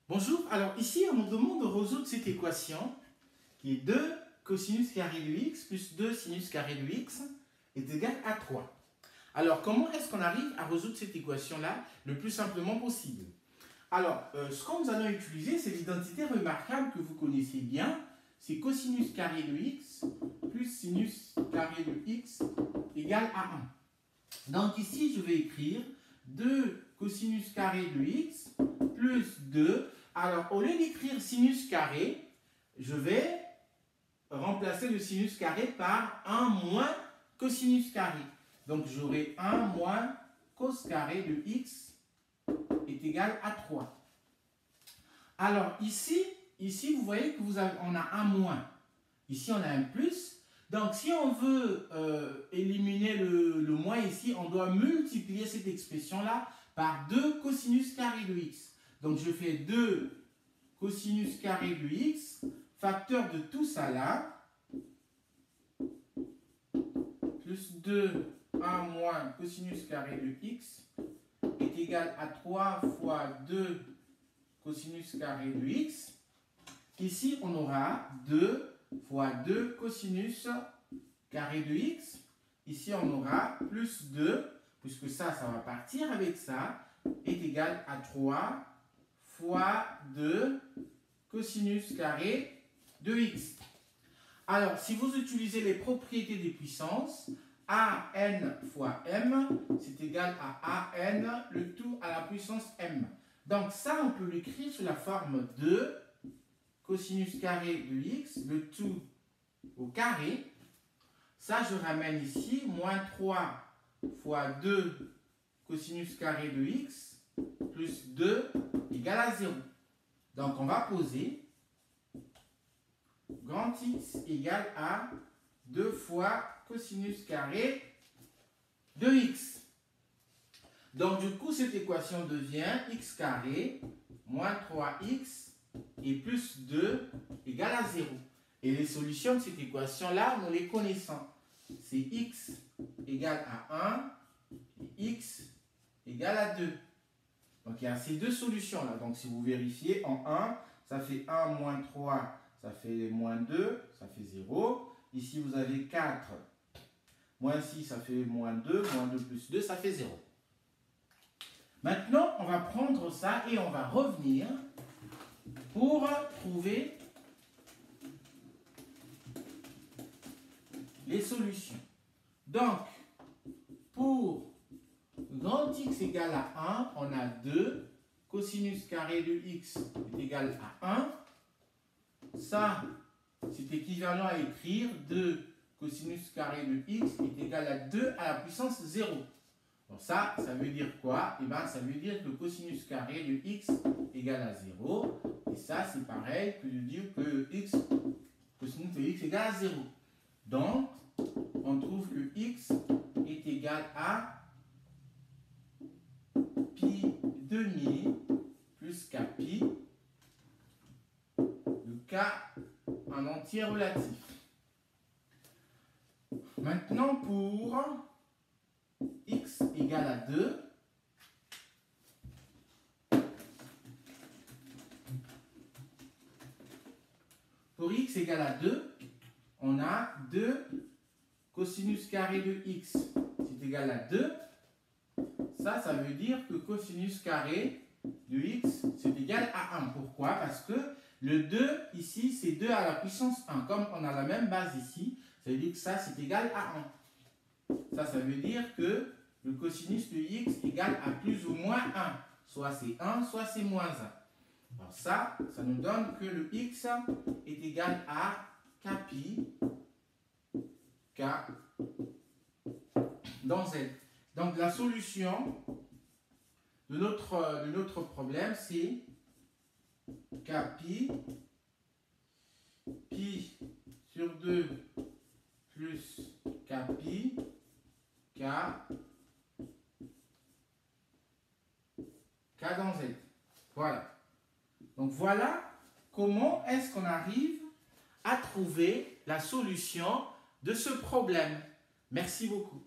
Bonjour, alors ici on nous demande de résoudre cette équation qui est 2 cosinus carré de x plus 2 sinus carré de x est égal à 3. Alors comment est-ce qu'on arrive à résoudre cette équation-là le plus simplement possible? Alors ce que nous allons utiliser, c'est l'identité remarquable que vous connaissez bien, c'est cosinus carré de x plus sinus carré de x égale à 1. Donc ici je vais écrire 2 cosinus carré de x plus 2. Alors, au lieu d'écrire sinus carré, je vais remplacer le sinus carré par 1 moins cosinus carré. Donc, j'aurai 1 moins cos carré de x est égal à 3. Alors, ici vous voyez que on a un moins. Ici, on a un plus. Donc, si on veut éliminer le moins ici, on doit multiplier cette expression-là par 2 cosinus carré de x. Donc, je fais 2 cosinus carré de x, facteur de tout ça là, plus 2, 1 moins cosinus carré de x est égal à 3 fois 2 cosinus carré de x. Ici, on aura 2 fois 2 cosinus carré de x. Ici, on aura plus 2, puisque ça va partir avec ça, est égal à 3 fois 2 cosinus carré de x. Alors, si vous utilisez les propriétés des puissances, an fois m, c'est égal à an, le tout à la puissance m. Donc ça, on peut l'écrire sous la forme de cosinus carré de x, le tout au carré. Ça, je ramène ici, moins 3 fois 2 cosinus carré de x, plus 2 égale à 0. Donc, on va poser grand X égale à 2 fois cosinus carré de x. Donc, du coup, cette équation devient x carré moins 3x et plus 2 égale à 0. Et les solutions de cette équation-là, nous les connaissons. C'est x égale à 1 et x égale à 2. Donc, il y a ces deux solutions-là. Donc, si vous vérifiez, en 1, ça fait 1 moins 3, ça fait moins 2, ça fait 0. Ici, vous avez 4, moins 6, ça fait moins 2, moins 2 plus 2, ça fait 0. Maintenant, on va prendre ça et on va revenir pour trouver les solutions. Donc, pour grand X égale à 1, on a 2 cosinus carré de x est égal à 1. Ça, c'est équivalent à écrire 2 cosinus carré de x est égal à 2 à la puissance 0. Donc ça veut dire quoi? Eh bien, ça veut dire que cosinus carré de x égale à 0. Et ça, c'est pareil que de dire que cosinus de x égale à 0. Donc, on trouve que x est égal à pi demi plus k pi, le k en entier relatif. Maintenant, pour x égale à 2, pour x égale à 2, on a 2 cosinus carré de x, c'est égal à 2. Ça veut dire que cosinus carré de x, c'est égal à 1. Pourquoi? Parce que le 2, ici, c'est 2 à la puissance 1. Comme on a la même base ici, ça veut dire que ça, c'est égal à 1. Ça veut dire que le cosinus de x égale à plus ou moins 1. Soit c'est 1, soit c'est moins 1. Alors ça nous donne que le x est égal à k pi, k dans z. Donc la solution de notre problème, c'est k pi, pi sur 2 plus k pi, k dans z. Voilà. Donc voilà comment est-ce qu'on arrive à trouver la solution de ce problème. Merci beaucoup.